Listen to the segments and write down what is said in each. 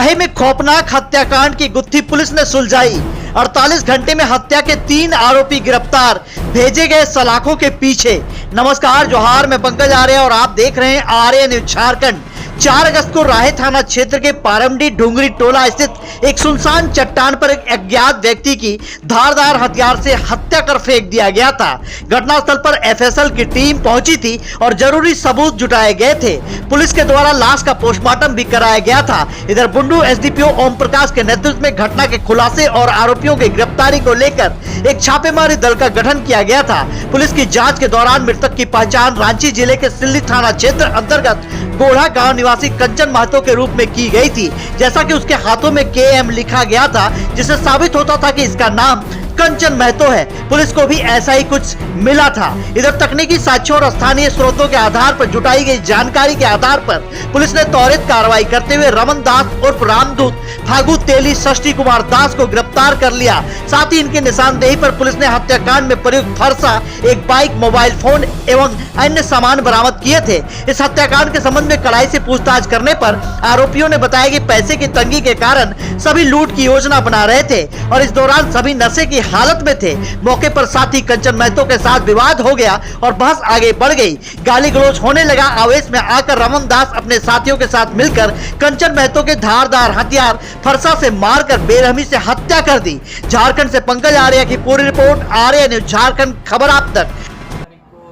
राहे में खौफनाक हत्याकांड की गुत्थी पुलिस ने सुलझाई। 48 घंटे में हत्या के 3 आरोपी गिरफ्तार, भेजे गए सलाखों के पीछे। नमस्कार, जोहार, मैं पंकज आर्य और आप देख रहे हैं आर्य न्यूज झारखंड। 4 अगस्त को राहे थाना क्षेत्र के पारमडी डूंगरी टोला स्थित एक सुनसान चट्टान पर एक अज्ञात व्यक्ति की धारदार हथियार से हत्या कर फेंक दिया गया था। घटनास्थल पर एफएसएल की टीम पहुंची थी और जरूरी सबूत जुटाए गए थे। पुलिस के द्वारा लाश का पोस्टमार्टम भी कराया गया था। इधर बुंडू एसडीपीओ ओम प्रकाश के नेतृत्व में घटना के खुलासे और आरोपियों की गिरफ्तारी को लेकर एक छापेमारी दल का गठन किया गया था। पुलिस की जांच के दौरान मृतक की पहचान रांची जिले के सिल्ली थाना क्षेत्र अंतर्गत गोढ़ा गांव निवासी कंचन महतो के रूप में की गई थी। जैसा कि उसके हाथों में KM लिखा गया था, जिससे साबित होता था कि इसका नाम कंचन महतो है। पुलिस को भी ऐसा ही कुछ मिला था। इधर तकनीकी साक्ष्यों और स्थानीय स्रोतों के आधार पर जुटाई गई जानकारी के आधार पर पुलिस ने त्वरित कार्रवाई करते हुए रमन दास उर्फ रामदूत, फागु तेली, षष्ठी कुमार दास को गिरफ्तार कर लिया। साथ ही इनकी निशानदेही पर पुलिस ने हत्याकांड में प्रयुक्त फरसा, एक बाइक, मोबाइल फोन एवं अन्य सामान बरामद किए थे। इस हत्याकांड के संबंध में कड़ाई से पूछताछ करने पर आरोपियों ने बताया कि पैसे की तंगी के कारण सभी लूट की योजना बना रहे थे और इस दौरान सभी नशे की हालत में थे। मौके पर साथी कंचन महतो के साथ विवाद हो गया और बहस आगे बढ़ गई। गाली गलौज होने लगा। आवेश में आकर रमन दास अपने साथियों के साथ मिलकर कंचन महतो के धारदार हथियार फरसा से मारकर बेरहमी से हत्या कर दी। झारखंड से पंकज आर्य की पूरी रिपोर्ट, आर्य न्यूज झारखंड, खबर आप तक।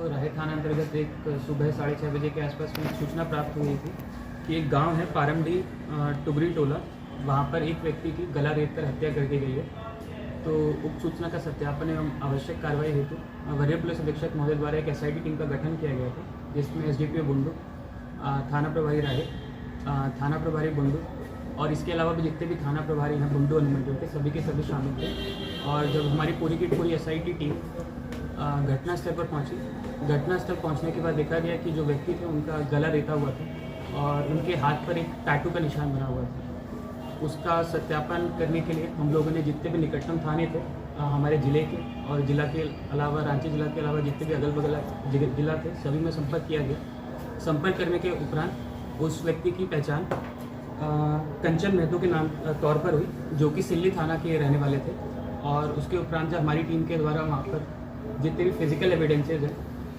राहे थाना अंतर्गत एक सुबह 6:30 बजे के आसपास में सूचना प्राप्त हुई थी कि एक गांव है पारमडी टुगरी टोला, वहां पर एक व्यक्ति की गला रेत कर हत्या कर दी गई है। तो उक्त सूचना का सत्यापन एवं आवश्यक कार्रवाई हेतु वरीय पुलिस अधीक्षक महोदय द्वारा एक SIT टीम का गठन किया गया था, जिसमें SDPO बुंडू, थाना प्रभारी राहे, थाना प्रभारी बुंडू और इसके अलावा भी जितने भी थाना प्रभारी हैं बुंडू अनुमंडल के सभी शामिल थे। और जब हमारी पूरी की पूरी SIT टीम घटनास्थल पर पहुंची, घटनास्थल पहुंचने के बाद देखा गया कि जो व्यक्ति थे उनका गला रेता हुआ था और उनके हाथ पर एक टैटू का निशान बना हुआ था। उसका सत्यापन करने के लिए हम लोगों ने जितने भी निकटतम थाने थे हमारे ज़िले के और ज़िला के अलावा रांची जिला के अलावा जितने भी अगल बगल जिला थे सभी में संपर्क किया गया। संपर्क करने के उपरांत उस व्यक्ति की पहचान कंचन महतो के नाम तौर पर हुई, जो कि सिल्ली थाना के रहने वाले थे। और उसके उपरांत जब हमारी टीम के द्वारा वहाँ पर जितने भी फिजिकल एविडेंसेज हैं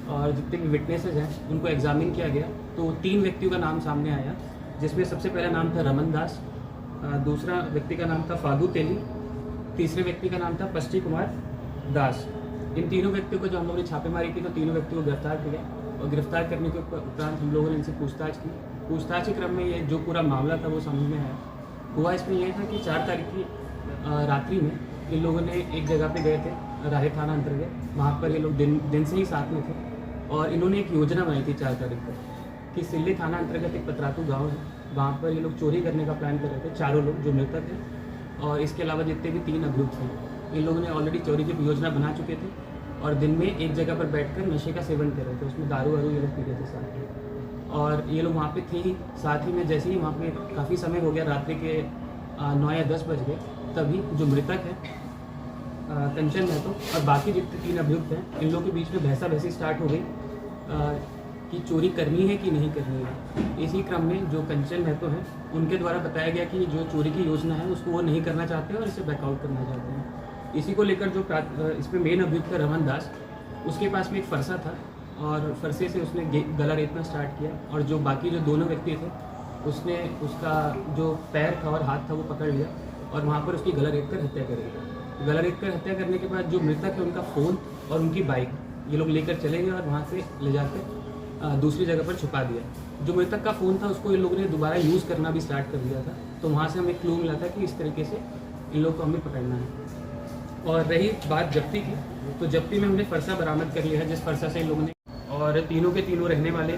और जितने भी विटनेसेज हैं उनको एग्जामिन किया गया, तो 3 व्यक्तियों का नाम सामने आया, जिसमें सबसे पहला नाम था रमन दास, दूसरा व्यक्ति का नाम था फागु तेली, तीसरे व्यक्ति का नाम था षष्ठी कुमार दास। इन तीनों व्यक्तियों को जो हम लोगों ने छापेमारी की तो तीनों व्यक्तियों को गिरफ्तार किया और गिरफ्तार करने के उपरांत हम लोगों ने इनसे पूछताछ की। पूछताछ के क्रम में ये जो पूरा मामला था वो समझ में आया। हुआ इसमें यह था कि 4 तारीख की रात्रि में इन लोगों ने एक जगह पे गए थे राहे थाना अंतर्गत। वहाँ पर ये लोग दिन से ही साथ में थे और इन्होंने एक योजना बनाई थी 4 तारीख को कि सिल्ली थाना अंतर्गत एक पतरातू गाँव है, वहाँ पर ये लोग चोरी करने का प्लान कर रहे थे, चारों लोग जो मृतक थे और इसके अलावा जितने भी 3 अभियुक्त थे। इन लोगों ने ऑलरेडी चोरी की योजना बना चुके थे और दिन में एक जगह पर बैठकर नशे का सेवन कर रहे थे। उसमें दारू वारू ये लोग पी रहे थे साथ में और ये लोग वहाँ पे थे ही। साथ ही में जैसे ही वहाँ पे काफ़ी समय हो गया, रात्रि के 9 या 10 बज गए, तभी जो मृतक है कंचन महतो और बाकी जितने 3 अभियुक्त हैं इन लोगों के बीच में बहसा-बहसी स्टार्ट हो गई कि चोरी करनी है कि नहीं करनी है। इसी क्रम में जो कंचन महतो हैं उनके द्वारा बताया गया कि जो चोरी की योजना है उसको वो नहीं करना चाहते और इसे बैकआउट करना चाहते हैं। इसी को लेकर जो इसमें मेन अभियुक्त है रमन दास, उसके पास में एक फरसा था और फरसे से उसने गला रेतना स्टार्ट किया और जो बाकी जो दोनों व्यक्ति थे उसने उसका जो पैर था और हाथ था वो पकड़ लिया और वहाँ पर उसकी गला रेत कर हत्या कर दी। गला रेत कर हत्या करने के बाद जो मृतक है उनका फ़ोन और उनकी बाइक ये लोग लेकर चले गए और वहाँ से ले जाकर दूसरी जगह पर छुपा दिया। जो मृतक का फ़ोन था उसको इन लोगों ने दोबारा यूज़ करना भी स्टार्ट कर दिया था, तो वहाँ से हमें क्लू मिला था कि इस तरीके से इन लोग को हमें पकड़ना है। और रही बात जब्ती की, तो जब्ती में हमने फरसा बरामद कर लिया है, जिस फरसा से इन लोगों ने, और तीनों के तीनों रहने वाले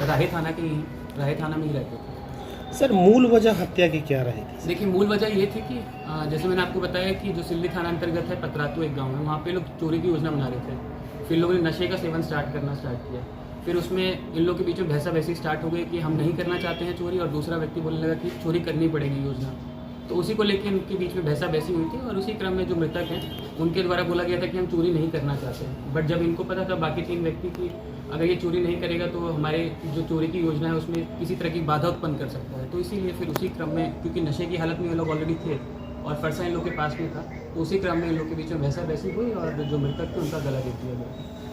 राहे थाना के ही, राहे थाना में ही रहते थे। सर, मूल वजह हत्या की क्या रही थी? देखिए, मूल वजह ये थी कि जैसे मैंने आपको बताया कि जो सिल्ली थाना अंतर्गत है पतरातू एक गाँव है, वहाँ पे लोग चोरी की योजना बना रहे थे। फिर लोगों ने नशे का सेवन स्टार्ट किया। फिर उसमें इन लोगों के बीच में बहसा-बहसी स्टार्ट हो गई कि हम नहीं करना चाहते हैं चोरी, और दूसरा व्यक्ति बोलने लगा कि चोरी करनी पड़ेगी योजना। तो उसी को लेकर इनके बीच में बहसा बहसी हुई थी और उसी क्रम में जो मृतक हैं उनके द्वारा बोला गया था कि हम चोरी नहीं करना चाहते हैं। बट जब इनको पता था बाकी 3 व्यक्ति की अगर ये चोरी नहीं करेगा तो हमारे जो चोरी की योजना है उसमें किसी तरह की बाधा उत्पन्न कर सकता है, तो इसीलिए फिर उसी क्रम में क्योंकि नशे की हालत में ये लोग ऑलरेडी थे और फरसा इन लोग के पास में था, तो उसी क्रम में इन लोग के बीच में बहसा बहसी हुई और जो मृतक थे उनका गला घेर दिया गया।